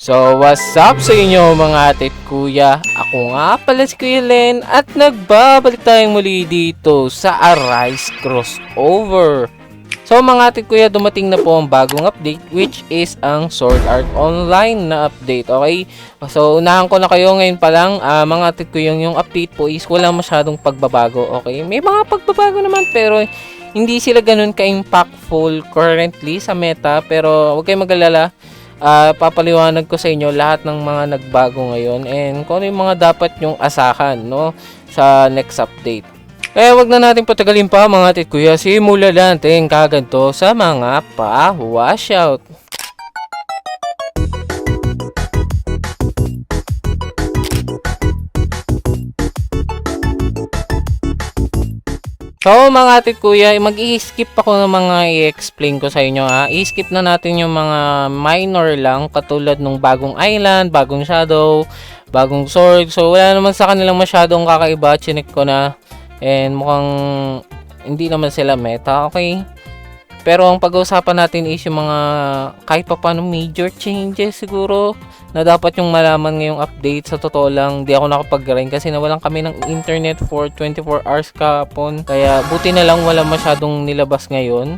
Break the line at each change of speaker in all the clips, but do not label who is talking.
So, what's up sa inyo mga ate at kuya? Ako nga pala si Kuya Len at nagbabalik tayong muli dito sa Arise Crossover. So mga ate at kuya, dumating na po ang bagong update which is ang Sword Art Online na update, okay? So, unahan ko na kayo ngayon pa lang, mga ate at kuya, yung update po is wala masyadong pagbabago, okay? May mga pagbabago naman pero hindi sila ganun ka-impactful currently sa meta, pero huwag kayong mag-alala. Papaliwanag ko sa inyo lahat ng mga nagbago ngayon and kung ano yung mga dapat nyong asahan, no, sa next update. Kaya wag na natin patagalin pa mga tit kuya, simulan natin kaganto sa mga pa-washout. So mga ate kuya, mag-i-skip ako ng mga i-explain ko sa inyo ha. I-skip na natin yung mga minor lang katulad ng bagong island, bagong shadow, bagong sword. So wala naman sa kanilang masyadong kakaiba, chinek ko na. And mukhang hindi naman sila meta, okay? Pero ang pag-uusapan natin is yung mga kahit pa paano major changes siguro na dapat yung malaman ngayong update. Sa totoo lang, di ako nakapag-grind kasi nawalan kami ng internet for 24 hours kahapon. Kaya buti na lang wala masyadong nilabas ngayon.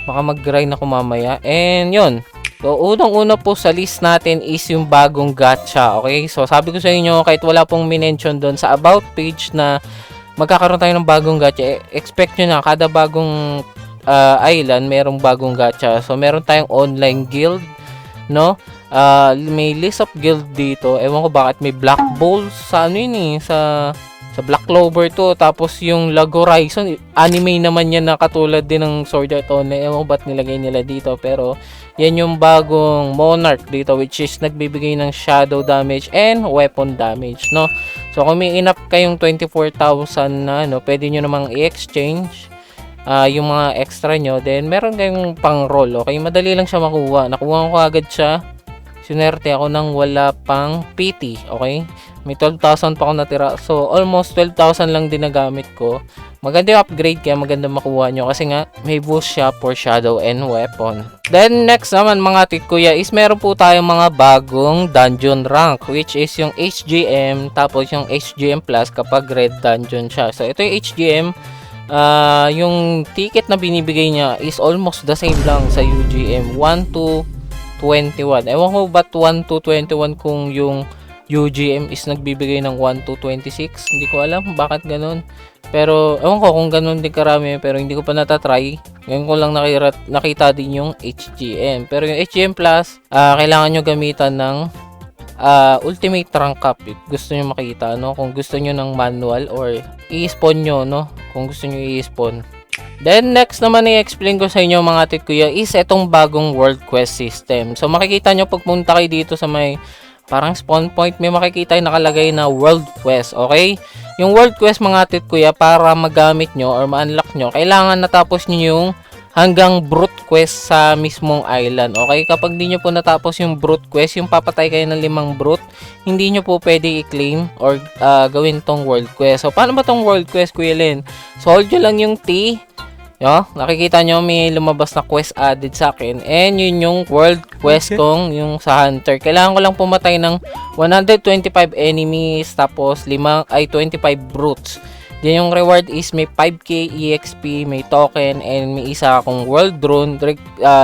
Baka mag-grind ako mamaya. And yun. So, unang-una po sa list natin is yung bagong gacha. Okay? So, sabi ko sa inyo, kahit wala pong minention doon sa about page na magkakaroon tayo ng bagong gacha, expect nyo na kada bagong island, merong bagong gacha. So, meron tayong online guild, no? May list of guild dito. Ewan ko bakit may Black Balls sa ano yun eh, sa Black Clover to. Tapos yung Lag Horizon, anime naman yan na katulad din ng Sword Art Online. Ewan ko ba't nilagay nila dito. Pero, yan yung bagong Monarch dito, which is nagbibigay ng shadow damage and weapon damage, no? So, kung may inap kayong 24,000 na, no, pwede nyo namang i-exchange yung mga extra nyo, then meron kayong pang roll, okay? Madali lang siya makuha. Nakuha ko agad siya. Sinerte ako nang wala pang PT, okay? May 12,000 pa ako natira. So, almost 12,000 lang din nagamit ko. Maganda yung upgrade kaya maganda makuha nyo kasi nga may boost siya for shadow and weapon. Then, next naman mga tit kuya is meron po tayong mga bagong dungeon rank which is yung HGM tapos yung HGM Plus kapag red dungeon siya. So, ito yung HGM. Yung ticket na binibigay niya is almost the same lang sa UGM, 1 to 21. Ewan ko ba't 1 to 21 kung yung UGM is nagbibigay ng 1 to 26. Hindi ko alam bakit ganun. Pero ewan ko kung ganun din karami, pero hindi ko pa natatry. Ngayon ko lang nakita din yung HGM. Pero yung HGM Plus, kailangan nyo gamitan ng ultimate rank up. Gusto nyo makita, no? Kung gusto nyo ng manual or i-spawn nyo, no? Kung gusto nyo i-spawn. Then, next naman i-explain ko sa inyo mga tit kuya is itong bagong world quest system. So, makikita nyo pagpunta kayo dito sa may parang spawn point, may makikita yung nakalagay na world quest, okay? Yung world quest mga tit kuya, para magamit nyo or ma-unlock nyo, kailangan natapos nyo yung hanggang brute quest sa mismong island, okay? Kapag di nyo po natapos yung brute quest, yung papatay kayo ng 5 brute, hindi nyo po pwede i-claim or gawin tong world quest. So, paano ba tong world quest, Kuya Len? So, hold nyo lang yung T. Yo, nakikita nyo may lumabas na quest added sa akin. And yun yung world quest kong yung sa hunter. Kailangan ko lang pumatay ng 125 enemies tapos 25 brutes. Then yung reward is may 5k EXP, may token, and may isa akong world drone.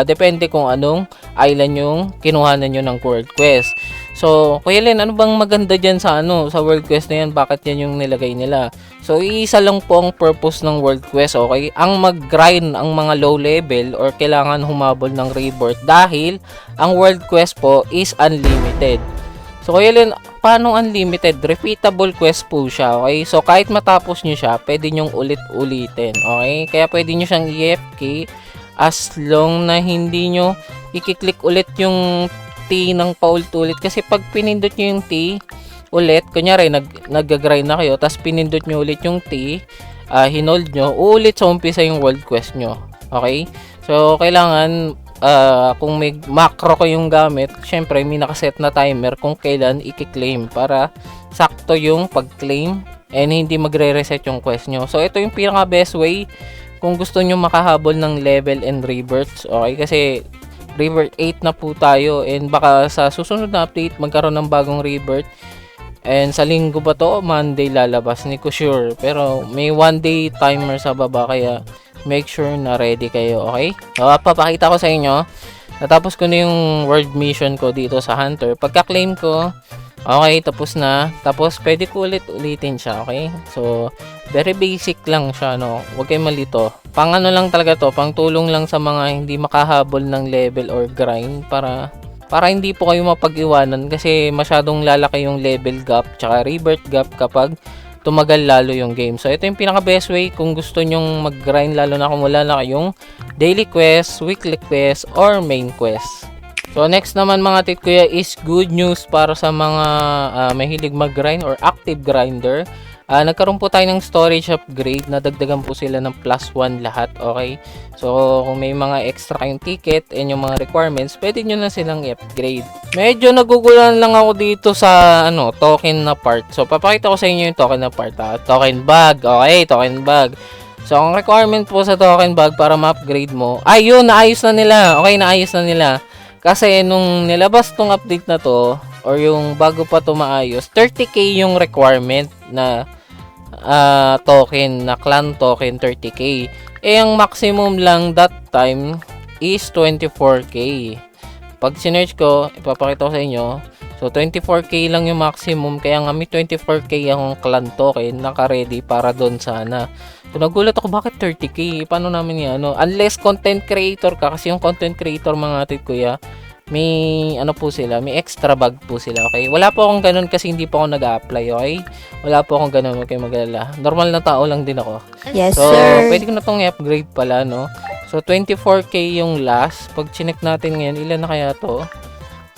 Depende kung anong island yung kinuhanan nyo ng world quest. So, Kuya Len, ano bang maganda dyan sa sa world quest na yan? Bakit yan yung nilagay nila? So, iisa lang po ang purpose ng world quest, okay? Ang mag-grind ang mga low level or kailangan humabol ng rebirth dahil ang world quest po is unlimited. So, Kuya Len, paano unlimited? Repeatable quest po siya, okay? So, kahit matapos nyo siya, pwede nyong ulit-ulitin, okay? Kaya pwede nyo siyang i-FK as long na hindi nyo i-click ulit yung T ng paulit-ulit. Kasi pag pinindot nyo yung T ulit, kunyari, nag-grind na kayo, tapos pinindot nyo ulit yung T, hinold nyo, uulit sa umpisa yung world quest nyo, okay? So, kailangan kung may macro ko yung gamit, syempre may nakaset na timer kung kailan i-claim para sakto yung pag-claim and hindi magre-reset yung quest nyo. So, ito yung pinaka best way kung gusto nyo makahabol ng level and rebirths, okay? Kasi Rebirth 8 na po tayo, and baka sa susunod na update magkaroon ng bagong Rebirth. And sa linggo ba to, Monday lalabas, hindi ko sure. Pero may 1 day timer sa baba, kaya make sure na ready kayo, okay? So, papakita ko sa inyo. Natapos ko na yung world mission ko dito sa Hunter. Pagka-claim ko, okay, tapos na. Tapos, pwede ko ulitin siya, okay? So, very basic lang siya, no? Huwag kayong malito. Pang ano lang talaga to, pang tulong lang sa mga hindi makahabol ng level or grind para hindi po kayo mapag-iwanan kasi masyadong lalaki yung level gap tsaka rebirth gap kapag tumagal lalo yung game. So, ito yung pinaka best way kung gusto nyong mag-grind lalo na kung wala na kayong daily quest, weekly quest, or main quest. So, next naman mga tit kuya is good news para sa mga mahilig mag-grind or active grinder. Nagkaroon po tayo ng storage upgrade, nadagdagan po sila ng +1 lahat, okay? So, kung may mga extra kayong ticket and yung mga requirements, pwede nyo na silang i-upgrade. Medyo nagugulan lang ako dito sa token na part. So, papakita ko sa inyo yung token na part. Token bag, okay? Token bag. So, ang requirement po sa token bag para ma-upgrade mo, ayun, naayos na nila. Okay, naayos na nila. Kasi nung nilabas tong update na to, or yung bago pa to maayos, 30k yung requirement na token, na clan token, 30k. Ang maximum lang that time is 24k. Pag sinearch ko, ipapakita ko sa inyo. So, 24k lang yung maximum. Kaya nga may 24k ang clan token naka-ready para doon sana. So, nagulat ako, bakit 30k? Paano namin yan? Unless content creator ka. Kasi yung content creator mga atit kuya, may po sila, may extra bag po sila, okay? Wala po akong ganun kasi hindi po ako nag-a-apply, okay? Wala po akong ganun, huwag kayong mag-alala. Normal na tao lang din ako.
Yes,
so,
sir.
pwede ko na itong i-upgrade pala, no? So, 24k yung last. Pag chinek natin ngayon, ilan na kaya to?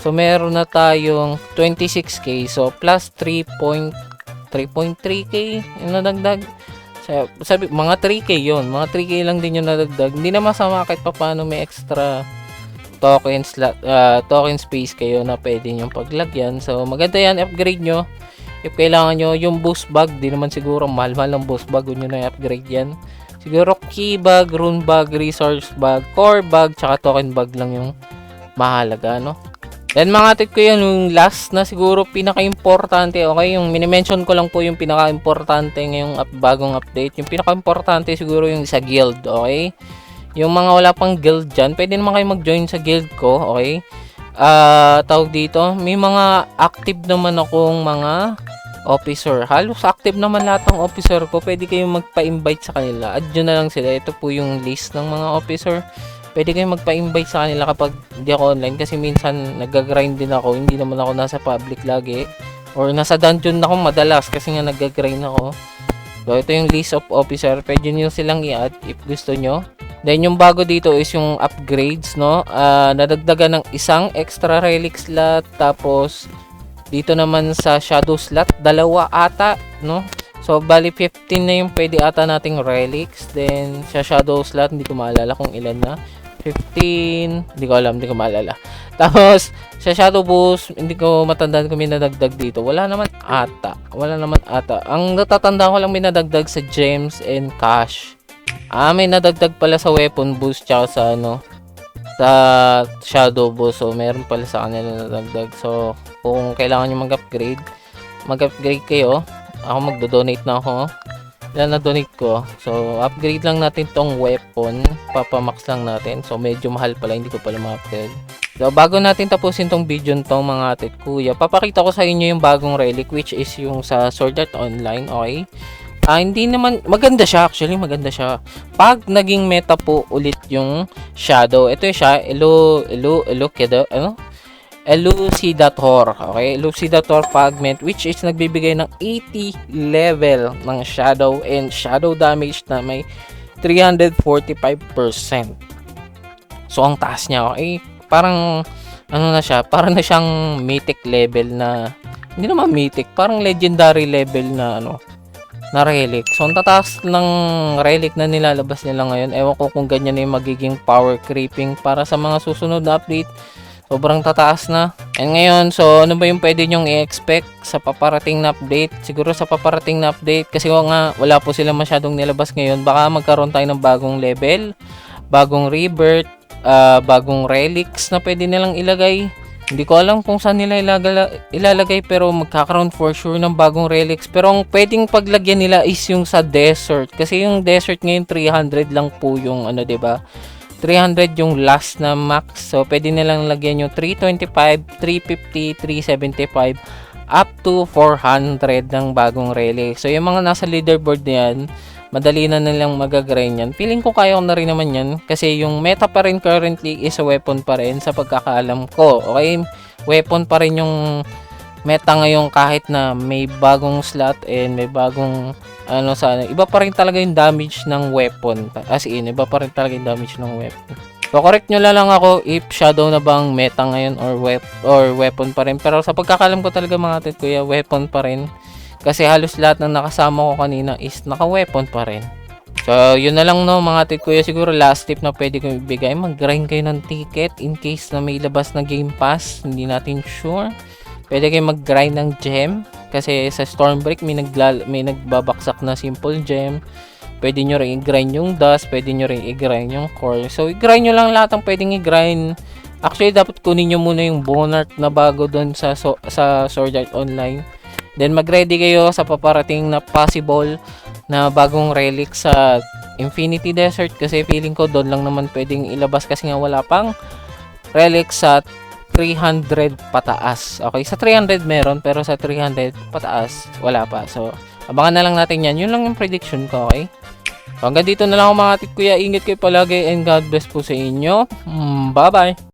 So, meron na tayong 26k. So, plus 3.3k yung nadagdag. Sabi, mga 3k yun. Mga 3k lang din yung nadagdag. Hindi na masama kahit pa paano may extra token space kayo na pwede nyo paglagyan. So, maganda yan. Upgrade nyo. If kailangan nyo yung boost bag, di naman siguro mahal-mahal ng boost bag. Huwag nyo na i-upgrade yan. Siguro key bag, rune bag, resource bag, core bag, tsaka token bag lang yung mahalaga, no? Then mga tit ko yun, yung last na siguro pinaka-importante, okay? Yung minimension ko lang po yung pinaka-importante ngayong bagong update. Yung pinaka-importante siguro yung sa guild, okay? Yung mga wala pang guild dyan, pwede naman kayo mag-join sa guild ko, okay? Tawag dito, may mga active naman akong mga officer. Halos active naman lahat ng officer ko. Pwede kayong magpa-invite sa kanila. Add nyo na lang sila. Ito po yung list ng mga officer. Pwede kayong magpa-invite sa kanila kapag hindi ako online. Kasi minsan nag-grind din ako. Hindi naman ako nasa public lagi. Or nasa dungeon ako madalas kasi nga nag-grind ako. So, ito yung list of officer. Pwede nyo silang i-add if gusto nyo. Then, yung bago dito is yung upgrades, no? Nadagdagan ng isang extra relic slot. Tapos, dito naman sa shadow slot, 2 ata, no? So, bali 15 na yung pwede ata nating relics. Then, sa shadow slot, hindi ko maalala kung ilan na. 15, hindi ko alam, hindi ko maalala. Tapos, sa shadow boost, hindi ko matandaan kung may nadagdag dito. Wala naman ata. Ang natatandaan ko lang may nadagdag sa gems and cash. May nadagdag pala sa weapon boost tsaka sa sa shadow boost. So, meron pala sa kanila nadagdag. So, kung kailangan nyo mag-upgrade kayo. Ako magdo-donate na ako. Yan na donate ko. So, upgrade lang natin tong weapon. Papamax lang natin. So, medyo mahal pala. Hindi ko pala ma-upgrade. So, bago natin tapusin tong video nitong mga atit kuya, papakita ko sa inyo yung bagong relic which is yung sa Sword Art Online. Okay? Hindi naman, maganda siya actually, maganda siya. Pag naging meta po ulit yung shadow, ito siya, Elucidator, okay? Elucidator fragment which is nagbibigay ng 80 level ng shadow and shadow damage na may 345%. So, ang taas niya, okay? Parang, na siya, parang na siyang mythic level na, hindi naman mythic, parang legendary level na, na relic. So, ang tataas ng relic na nilalabas nila ngayon. Ewan ko kung ganyan na yung magiging power creeping para sa mga susunod na update. Sobrang tataas na. And ngayon, so ano ba yung pwede nyong i-expect sa paparating na update? Siguro sa paparating na update, kasi nga wala po sila masyadong nilabas ngayon. Baka magkaroon tayo ng bagong level, bagong rebirth, bagong relics na pwede nilang ilagay. Hindi ko alam kung saan nila ilalagay, pero magkakaroon for sure ng bagong relics. Pero ang pwedeng paglagyan nila is yung sa desert. Kasi yung desert ngayon 300 lang po yung 'di ba? 300 yung last na max. So pwede nilang lagyan yung 325, 350, 375 up to 400 ng bagong relics. So yung mga nasa leaderboard na yan, madali na nilang magagrind yan. Feeling ko kaya ko na rin naman yan. Kasi yung meta pa rin currently is a weapon pa rin sa pagkakaalam ko. Okay? Weapon pa rin yung meta ngayon kahit na may bagong slot and may bagong iba pa rin talaga yung damage ng weapon. As in, iba pa rin talaga yung damage ng weapon. So, correct nyo lang ako if shadow na bang meta ngayon or weapon pa rin. Pero sa pagkakalam ko talaga mga tit kuya, weapon pa rin. Kasi halos lahat ng nakasama ko kanina is naka-weapon pa rin. So, yun na lang no mga tit kuya. Siguro last tip na pwede ko ibigay. Mag-grind kayo ng ticket in case na may labas na game pass. Hindi natin sure. Pwede kayo mag-grind ng gem. Kasi sa Stormbreak may nagbabaksak na simple gem. Pwede nyo rin i-grind yung dust. Pwede nyo rin i-grind yung core. So, i-grind nyo lang lahat ang pwedeng i-grind. Actually, dapat kunin nyo muna yung Bonart na bago doon sa Sword Art Online. Then, mag-ready kayo sa paparating na possible na bagong relic sa Infinity Desert. Kasi feeling ko doon lang naman pwedeng ilabas. Kasi nga wala pang relic sa 300 pataas. Okay, sa 300 meron. Pero sa 300 pataas, wala pa. So, abangan na lang natin yan. Yun lang yung prediction ko, okay? So, hanggang dito na lang ako mga tit kuya. Ingat kayo palagi and God bless po sa inyo. Bye-bye!